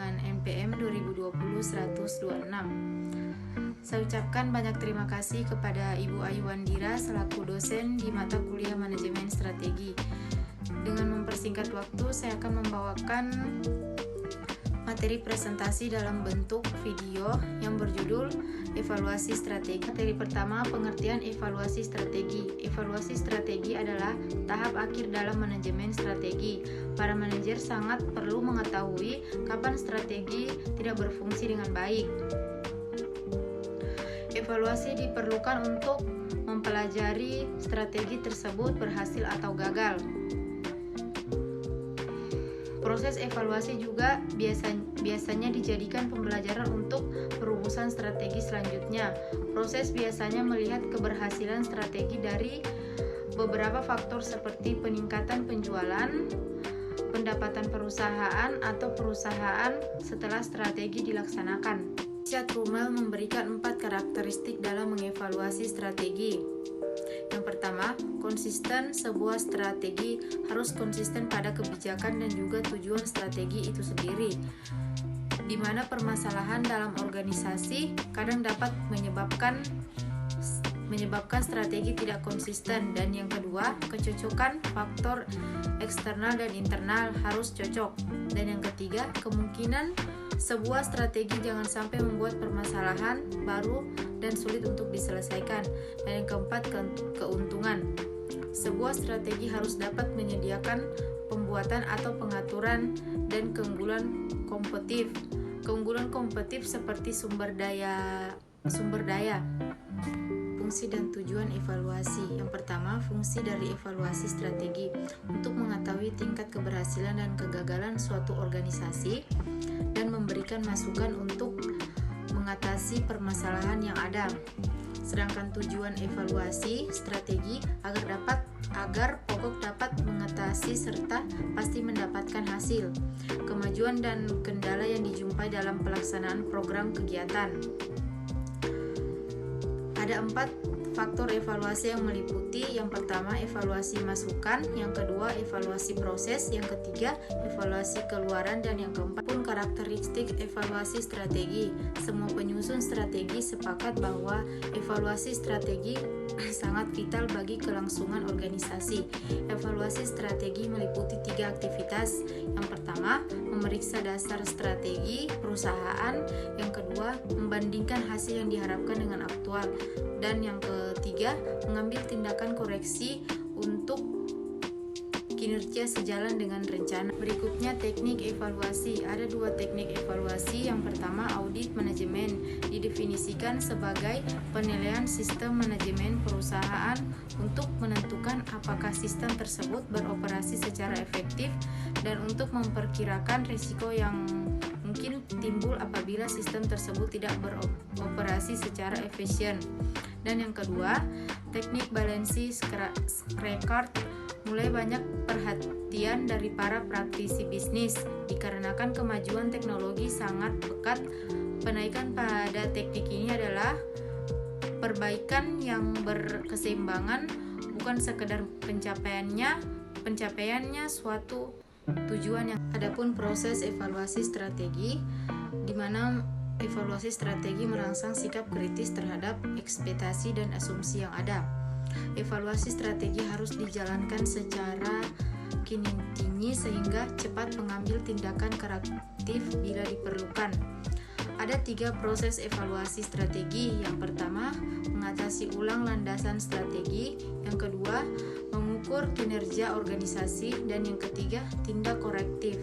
dengan NPM 2020-126. Saya ucapkan banyak terima kasih kepada Ibu Ayu Wandira selaku dosen di mata kuliah Manajemen Strategi. Dengan mempersingkat waktu, saya akan membawakan materi presentasi dalam bentuk video yang berjudul Evaluasi Strategi. Materi pertama, pengertian evaluasi strategi. Evaluasi strategi adalah tahap akhir dalam manajemen strategi. Para manajer sangat perlu mengetahui kapan strategi tidak berfungsi dengan baik. Evaluasi diperlukan untuk mempelajari strategi tersebut berhasil atau gagal. Proses evaluasi juga biasanya dijadikan pembelajaran untuk perumusan strategi selanjutnya. Proses biasanya melihat keberhasilan strategi dari beberapa faktor seperti peningkatan penjualan, pendapatan perusahaan, atau perusahaan setelah strategi dilaksanakan. Richard Rummel memberikan 4 karakteristik dalam mengevaluasi strategi. Yang pertama, konsisten. Sebuah strategi harus konsisten pada kebijakan dan juga tujuan strategi itu sendiri, di mana permasalahan dalam organisasi kadang dapat menyebabkan strategi tidak konsisten. Dan yang kedua, kecocokan. Faktor eksternal dan internal harus cocok. Dan yang ketiga, kemungkinan sebuah strategi jangan sampai membuat permasalahan baru dan sulit untuk diselesaikan. Dan yang keempat, keuntungan. Sebuah strategi harus dapat menyediakan pembuatan atau pengaturan dan keunggulan kompetitif. Keunggulan kompetitif seperti sumber daya. Fungsi dan tujuan evaluasi. Yang pertama, fungsi dari evaluasi strategi untuk mengetahui tingkat keberhasilan dan kegagalan suatu organisasi dan memberikan masukan untuk mengatasi permasalahan yang ada. Sedangkan tujuan evaluasi strategi agar pokok dapat mengatasi serta pasti mendapatkan hasil, kemajuan dan kendala yang dijumpai dalam pelaksanaan program kegiatan. Ada 4 faktor evaluasi yang meliputi. Yang pertama, evaluasi masukan. Yang kedua, evaluasi proses. Yang ketiga, evaluasi keluaran. Dan yang keempat pun karakteristik evaluasi strategi. Semua penyusun strategi sepakat bahwa evaluasi strategi sangat vital bagi kelangsungan organisasi. Evaluasi strategi meliputi 3 aktivitas. Yang pertama, memeriksa dasar strategi perusahaan. Yang kedua, membandingkan hasil yang diharapkan dengan aktual. Dan yang ketiga, mengambil tindakan koreksi untuk kinerja sejalan dengan rencana. Berikutnya, teknik evaluasi. Ada 2 teknik evaluasi. Yang pertama, audit manajemen. Didefinisikan sebagai penilaian sistem manajemen perusahaan untuk menentukan apakah sistem tersebut beroperasi secara efektif dan untuk memperkirakan risiko yang mungkin timbul apabila sistem tersebut tidak beroperasi secara efisien. Dan yang kedua, teknik balancing scorecard. Mulai banyak perhatian dari para praktisi bisnis dikarenakan kemajuan teknologi sangat pekat. Penaikan pada teknik ini adalah perbaikan yang berkeseimbangan, bukan sekedar pencapaiannya suatu tujuan yang. Adapun proses evaluasi strategi, di mana evaluasi strategi merangsang sikap kritis terhadap ekspektasi dan asumsi yang ada. Evaluasi strategi harus dijalankan secara kini sehingga cepat mengambil tindakan korektif bila diperlukan. Ada 3 proses evaluasi strategi. Yang pertama, mengatasi ulang landasan strategi. Yang kedua, mengukur kinerja organisasi. Dan yang ketiga, tindak korektif.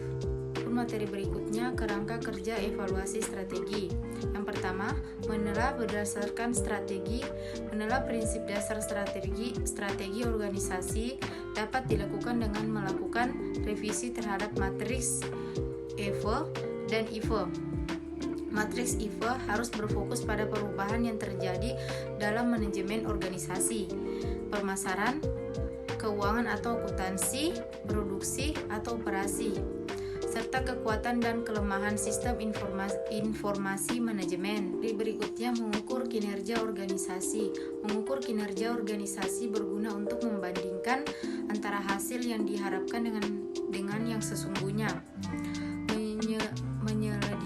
Materi berikutnya, kerangka kerja evaluasi strategi. Yang pertama, menelaah berdasarkan strategi. Menelaah prinsip dasar strategi organisasi dapat dilakukan dengan melakukan revisi terhadap matriks EVA dan IVA. Matriks IVA harus berfokus pada perubahan yang terjadi dalam manajemen organisasi, pemasaran, keuangan atau akuntansi, produksi atau operasi, serta kekuatan dan kelemahan sistem informasi manajemen. Berikutnya, mengukur kinerja organisasi. Mengukur kinerja organisasi berguna untuk membandingkan antara hasil yang diharapkan dengan yang sesungguhnya. Menyelidiki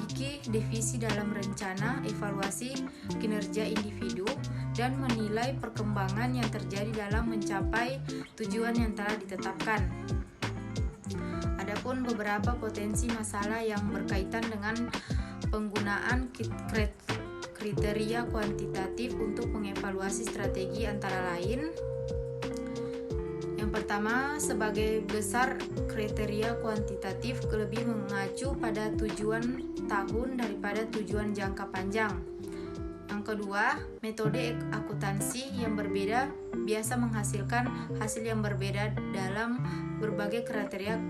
subdivisi dalam rencana, evaluasi kinerja individu, dan menilai perkembangan yang terjadi dalam mencapai tujuan yang telah ditetapkan. Adapun beberapa potensi masalah yang berkaitan dengan penggunaan kriteria kuantitatif untuk mengevaluasi strategi antara lain. Yang pertama, sebagai besar kriteria kuantitatif lebih mengacu pada tujuan tahun daripada tujuan jangka panjang. Yang kedua, metode akuntansi yang berbeda biasa menghasilkan hasil yang berbeda dalam berbagai kriteria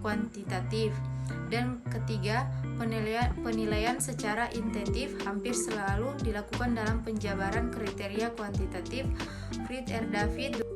kuantitatif. Dan ketiga, penilaian secara intensif hampir selalu dilakukan dalam penjabaran kriteria kuantitatif. Fritz R. David